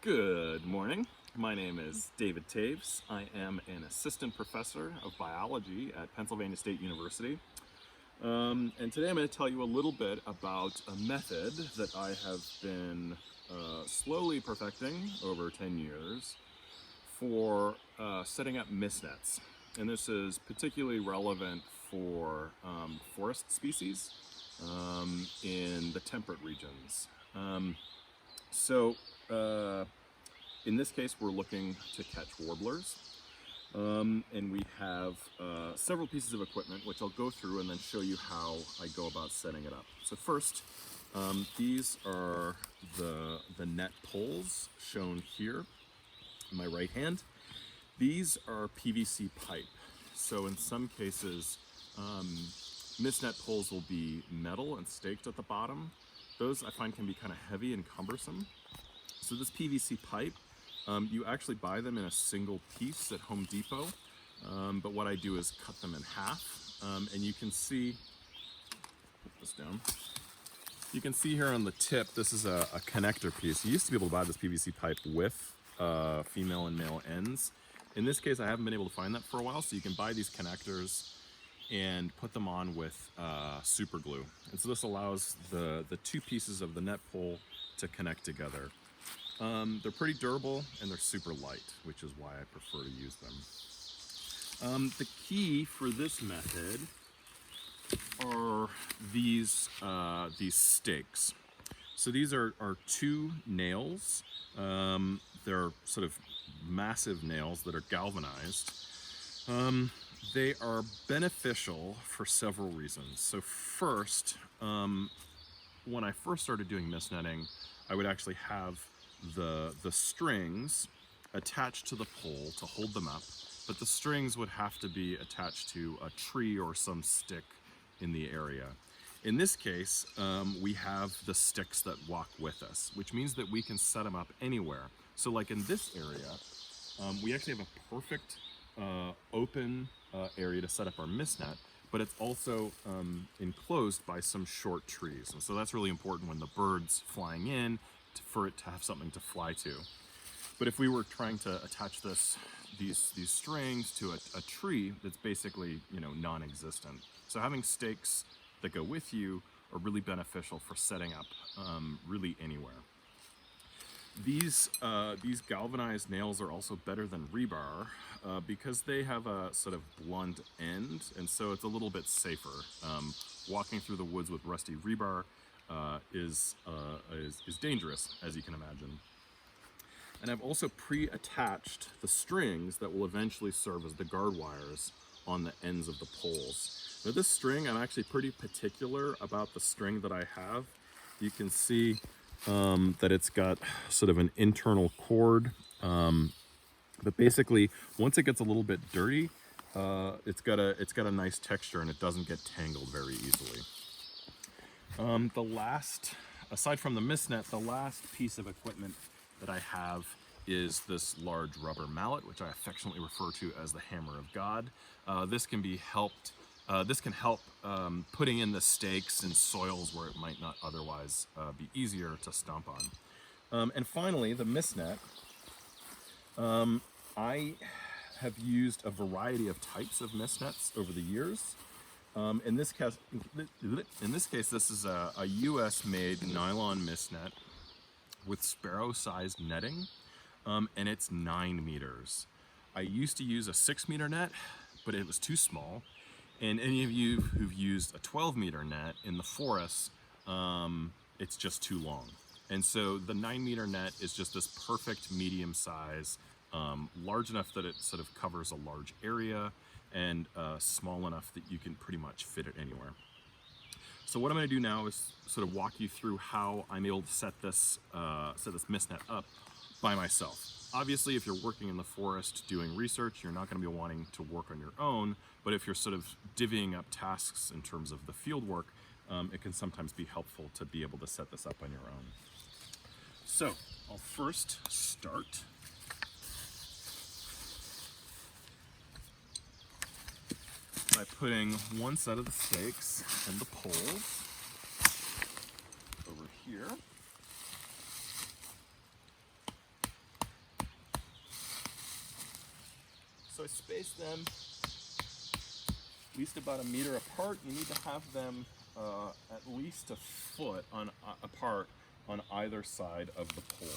Good morning. My name is David Taves. I am an assistant professor of biology at Pennsylvania State University. And today I'm going to tell you a little bit about a method that I have been slowly perfecting over 10 years for setting up mist nets. And this is particularly relevant for forest species in the temperate regions. So in this case, we're looking to catch warblers. And we have several pieces of equipment, which I'll go through and then show you how I go about setting it up. So first, these are the net poles shown here in my right hand. These are PVC pipe. So in some cases, mist net poles will be metal and staked at the bottom. Those I find can be kind of heavy and cumbersome. So this PVC pipe, you actually buy them in a single piece at Home Depot, but what I do is cut them in half, and you can see, put this down, you can see here on the tip, this is a connector piece. You used to be able to buy this PVC pipe with female and male ends. In this case, I haven't been able to find that for a while, so you can buy these connectors and put them on with super glue. And so this allows the two pieces of the net pole to connect together. They're pretty durable and they're super light, which is why I prefer to use them. The key for this method are these stakes. So these are two nails. They're sort of massive nails that are galvanized. They are beneficial for several reasons. So first, when I first started doing mist netting, I would actually have the strings attached to the pole to hold them up, but the strings would have to be attached to a tree or some stick in the area. In this case, we have the sticks that walk with us, which means that we can set them up anywhere. So like in this area, we actually have a perfect open area to set up our mist net, but it's also enclosed by some short trees. And so that's really important when the bird's flying in, for it to have something to fly to. But if we were trying to attach these strings to a tree, that's basically, non-existent. So having stakes that go with you are really beneficial for setting up really anywhere. These galvanized nails are also better than rebar because they have a sort of blunt end, and so it's a little bit safer. Walking through the woods with rusty rebar is dangerous, as you can imagine. And I've also pre-attached the strings that will eventually serve as the guard wires on the ends of the poles. Now this string, I'm actually pretty particular about the string that I have. You can see that it's got sort of an internal cord, but basically once it gets a little bit dirty, it's got a nice texture and it doesn't get tangled very easily. Aside from the mist net, the last piece of equipment that I have is this large rubber mallet, which I affectionately refer to as the hammer of God. This can help putting in the stakes in soils where it might not otherwise be easier to stomp on. And finally, the mist net. I have used a variety of types of mist nets over the years. In this case, this is a US-made nylon mist net with sparrow-sized netting, and it's 9 meters. I used to use a 6-meter net, but it was too small. And any of you who've used a 12-meter net in the forest, it's just too long. And so the 9-meter net is just this perfect medium size, large enough that it sort of covers a large area, and small enough that you can pretty much fit it anywhere. So what I'm going to do now is sort of walk you through how I'm able to set this mist net up by myself. Obviously, if you're working in the forest doing research, you're not going to be wanting to work on your own, but if you're sort of divvying up tasks in terms of the field work, it can sometimes be helpful to be able to set this up on your own. So I'll first start by putting one set of the stakes and the poles over here. So I spaced them at least about 1 meter apart. You need to have them at least a foot apart on either side of the pole.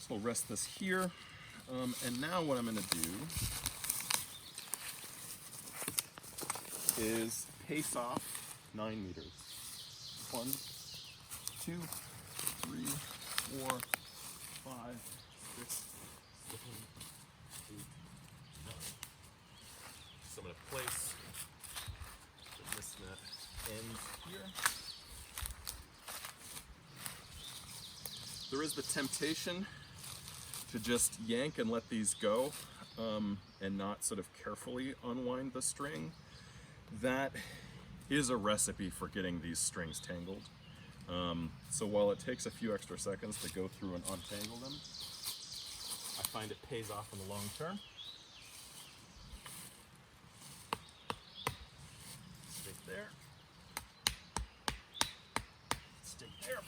So I'll rest this here. And now what I'm going to do is pace off 9 meters. 1, 2, 3, 4, 5, 6, 7, 8, 9. So I'm going to place the misnet end here. There is the temptation to just yank and let these go and not sort of carefully unwind the string. That is a recipe for getting these strings tangled. So while it takes a few extra seconds to go through and untangle them, I find it pays off in the long term. Stick there. Stick there.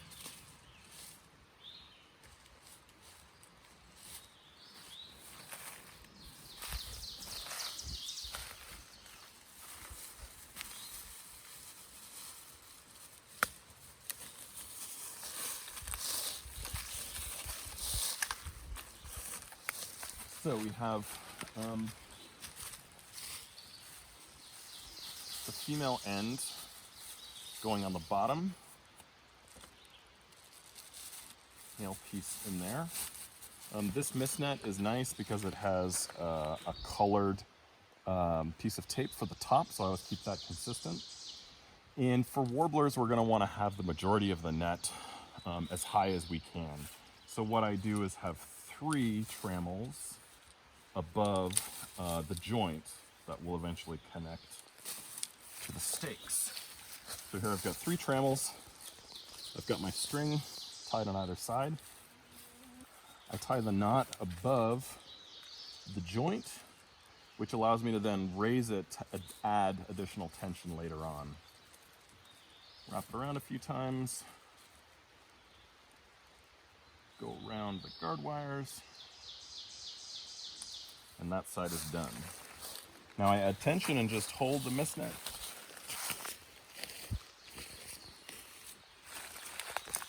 So we have the female end going on the bottom, male piece in there. This misnet is nice because it has a colored piece of tape for the top, so I always keep that consistent. And for warblers, we're going to want to have the majority of the net as high as we can. So what I do is have 3 trammels above the joint that will eventually connect to the stakes. So here I've got 3 trammels. I've got my string tied on either side. I tie the knot above the joint, which allows me to then raise it to add additional tension later on. Wrap it around a few times. Go around the guard wires. And that side is done. Now I add tension and just hold the misnet.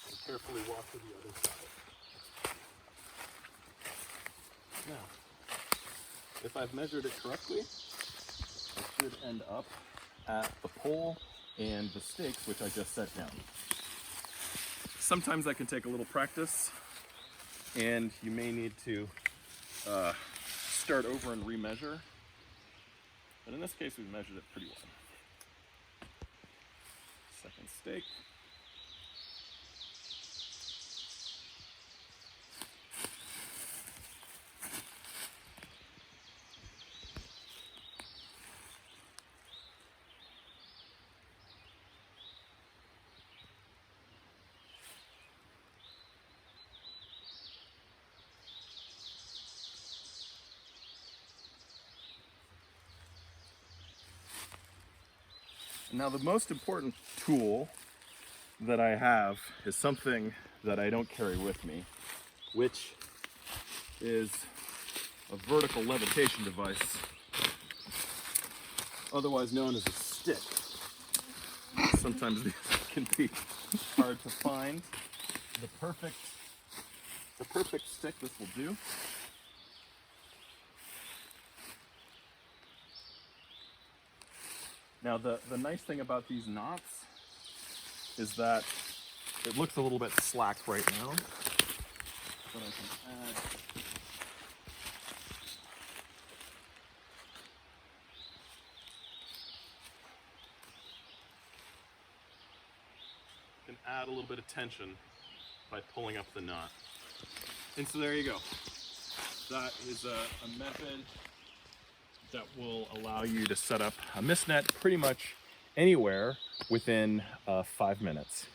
And carefully walk to the other side. Now, if I've measured it correctly, I should end up at the pole and the stakes, which I just set down. Sometimes that can take a little practice, and you may need to start over and remeasure, but in this case we've measured it pretty well. Second stake. Now the most important tool that I have is something that I don't carry with me, which is a vertical levitation device, otherwise known as a stick. Sometimes these can be hard to find. The perfect stick this will do. Now the nice thing about these knots is that it looks a little bit slack right now, but I can add a little bit of tension by pulling up the knot. And so there you go. That is a method that will allow you to set up a misnet pretty much anywhere within 5 minutes.